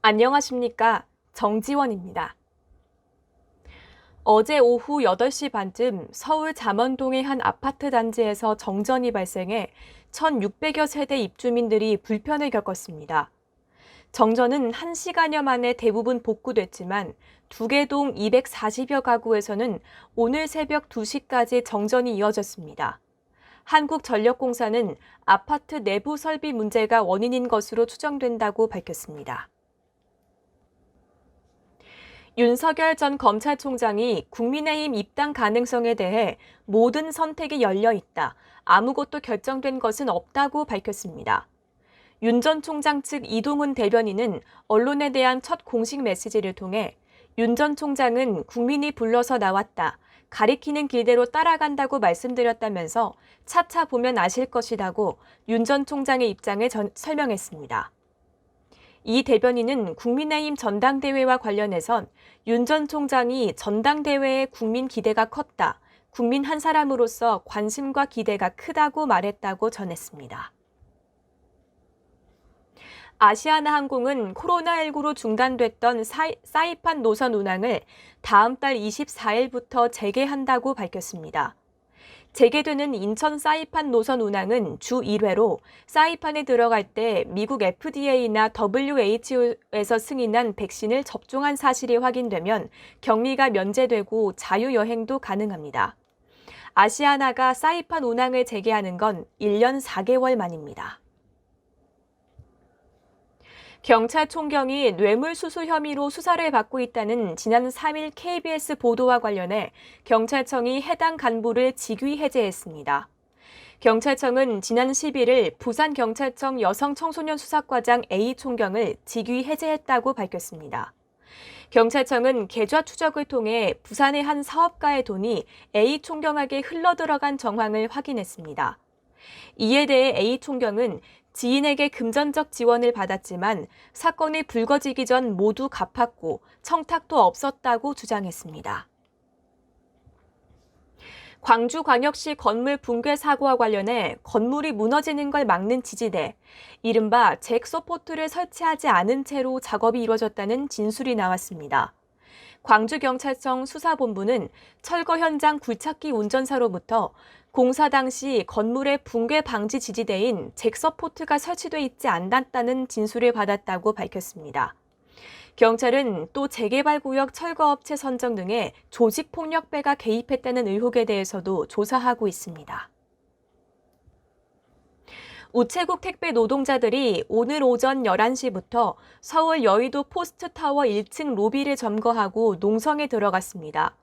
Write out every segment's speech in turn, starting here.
안녕하십니까. 정지원입니다. 어제 오후 8시 반쯤 서울 잠원동의 한 아파트 단지에서 정전이 발생해 1,600여 세대 입주민들이 불편을 겪었습니다. 정전은 1시간여 만에 대부분 복구됐지만 두 개 동 240여 가구에서는 오늘 새벽 2시까지 정전이 이어졌습니다. 한국전력공사는 아파트 내부 설비 문제가 원인인 것으로 추정된다고 밝혔습니다. 윤석열 전 검찰총장이 국민의힘 입당 가능성에 대해 모든 선택이 열려 있다. 아무것도 결정된 것은 없다고 밝혔습니다. 윤 전 총장 측 이동훈 대변인은 언론에 대한 첫 공식 메시지를 통해 윤 전 총장은 국민이 불러서 나왔다. 가리키는 길대로 따라간다고 말씀드렸다면서 차차 보면 아실 것이라고 윤 전 총장의 입장을 설명했습니다. 이 대변인은 국민의힘 전당대회와 관련해선 윤 전 총장이 전당대회에 국민 기대가 컸다. 국민 한 사람으로서 관심과 기대가 크다고 말했다고 전했습니다. 아시아나항공은 코로나19로 중단됐던 사이판 노선 운항을 다음 달 24일부터 재개한다고 밝혔습니다. 재개되는 인천 사이판 노선 운항은 주 1회로 사이판에 들어갈 때 미국 FDA나 WHO에서 승인한 백신을 접종한 사실이 확인되면 격리가 면제되고 자유여행도 가능합니다. 아시아나가 사이판 운항을 재개하는 건 1년 4개월 만입니다. 경찰 총경이 뇌물수수 혐의로 수사를 받고 있다는 지난 3일 KBS 보도와 관련해 경찰청이 해당 간부를 직위 해제했습니다. 경찰청은 지난 11일 부산경찰청 여성청소년 수사과장 A 총경을 직위 해제했다고 밝혔습니다. 경찰청은 계좌 추적을 통해 부산의 한 사업가의 돈이 A 총경에게 흘러들어간 정황을 확인했습니다. 이에 대해 A 총경은 지인에게 금전적 지원을 받았지만 사건이 불거지기 전 모두 갚았고 청탁도 없었다고 주장했습니다. 광주광역시 건물 붕괴 사고와 관련해 건물이 무너지는 걸 막는 지지대, 이른바 잭서포트를 설치하지 않은 채로 작업이 이루어졌다는 진술이 나왔습니다. 광주경찰청 수사본부는 철거 현장 굴착기 운전사로부터 공사 당시 건물의 붕괴 방지 지지대인 잭서포트가 설치돼 있지 않았다는 진술을 받았다고 밝혔습니다. 경찰은 또 재개발구역 철거업체 선정 등의 조직폭력배가 개입했다는 의혹에 대해서도 조사하고 있습니다. 우체국 택배 노동자들이 오늘 오전 11시부터 서울 여의도 포스트타워 1층 로비를 점거하고 농성에 들어갔습니다.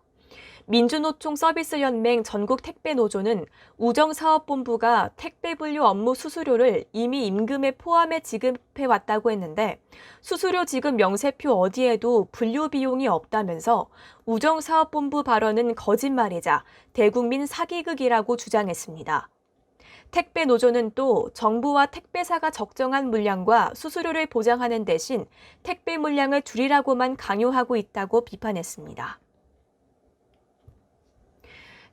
민주노총 서비스연맹 전국택배노조는 우정사업본부가 택배 분류 업무 수수료를 이미 임금에 포함해 지급해왔다고 했는데 수수료 지급 명세표 어디에도 분류 비용이 없다면서 우정사업본부 발언은 거짓말이자 대국민 사기극이라고 주장했습니다. 택배노조는 또 정부와 택배사가 적정한 물량과 수수료를 보장하는 대신 택배 물량을 줄이라고만 강요하고 있다고 비판했습니다.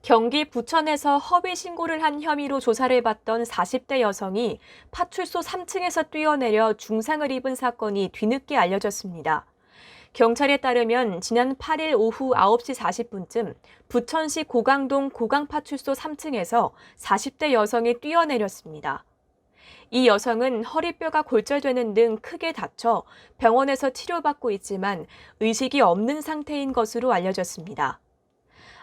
경기 부천에서 허위 신고를 한 혐의로 조사를 받던 40대 여성이 파출소 3층에서 뛰어내려 중상을 입은 사건이 뒤늦게 알려졌습니다. 경찰에 따르면 지난 8일 오후 9시 40분쯤 부천시 고강동 고강파출소 3층에서 40대 여성이 뛰어내렸습니다. 이 여성은 허리뼈가 골절되는 등 크게 다쳐 병원에서 치료받고 있지만 의식이 없는 상태인 것으로 알려졌습니다.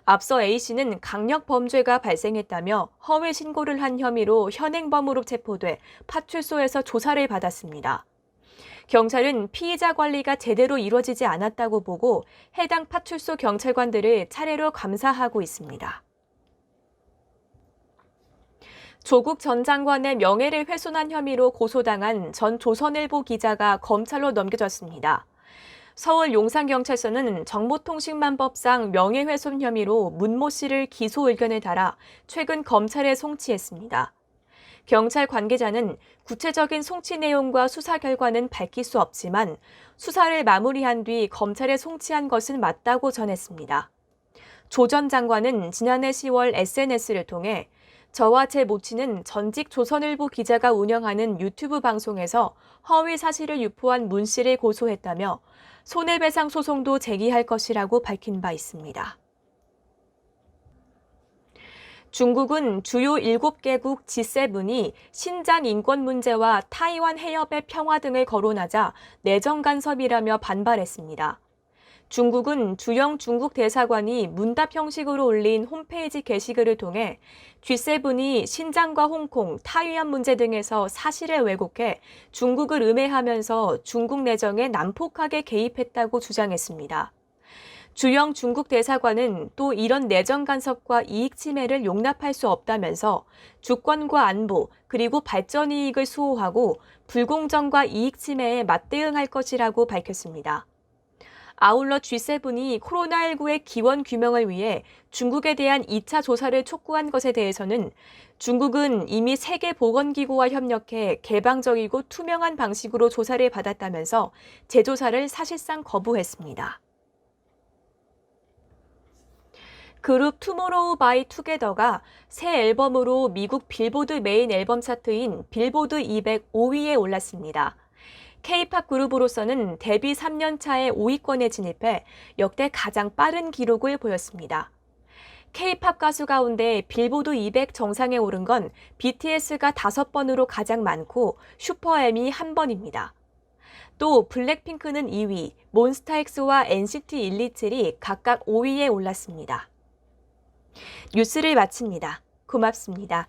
앞서 A씨는 강력범죄가 발생했다며 허위 신고를 한 혐의로 현행범으로 체포돼 파출소에서 조사를 받았습니다. 경찰은 피의자 관리가 제대로 이루어지지 않았다고 보고 해당 파출소 경찰관들을 차례로 감사하고 있습니다. 조국 전 장관의 명예를 훼손한 혐의로 고소당한 전 조선일보 기자가 검찰로 넘겨졌습니다. 서울 용산경찰서는 정보통신망법상 명예훼손 혐의로 문모 씨를 기소 의견을 달아 최근 검찰에 송치했습니다. 경찰 관계자는 구체적인 송치 내용과 수사 결과는 밝힐 수 없지만 수사를 마무리한 뒤 검찰에 송치한 것은 맞다고 전했습니다. 조 전 장관은 지난해 10월 SNS를 통해 저와 제 모친은 전직 조선일보 기자가 운영하는 유튜브 방송에서 허위 사실을 유포한 문 씨를 고소했다며 손해배상 소송도 제기할 것이라고 밝힌 바 있습니다. 중국은 주요 7개국 G7이 신장 인권 문제와 타이완 해협의 평화 등을 거론하자 내정 간섭이라며 반발했습니다. 중국은 주영 중국 대사관이 문답 형식으로 올린 홈페이지 게시글을 통해 G7이 신장과 홍콩, 타이완 문제 등에서 사실을 왜곡해 중국을 음해하면서 중국 내정에 난폭하게 개입했다고 주장했습니다. 주영 중국 대사관은 또 이런 내정 간섭과 이익 침해를 용납할 수 없다면서 주권과 안보 그리고 발전 이익을 수호하고 불공정과 이익 침해에 맞대응할 것이라고 밝혔습니다. 아울러 G7이 코로나19의 기원 규명을 위해 중국에 대한 2차 조사를 촉구한 것에 대해서는 중국은 이미 세계보건기구와 협력해 개방적이고 투명한 방식으로 조사를 받았다면서 재조사를 사실상 거부했습니다. 그룹 투모로우 바이 투게더가 새 앨범으로 미국 빌보드 메인 앨범 차트인 빌보드 205위에 올랐습니다. K-팝 그룹으로서는 데뷔 3년 차에 5위권에 진입해 역대 가장 빠른 기록을 보였습니다. K-팝 가수 가운데 빌보드 200 정상에 오른 건 BTS가 5번으로 가장 많고 슈퍼엠이 1번입니다. 또 블랙핑크는 2위, 몬스타엑스와 NCT 127이 각각 5위에 올랐습니다. 뉴스를 마칩니다. 고맙습니다.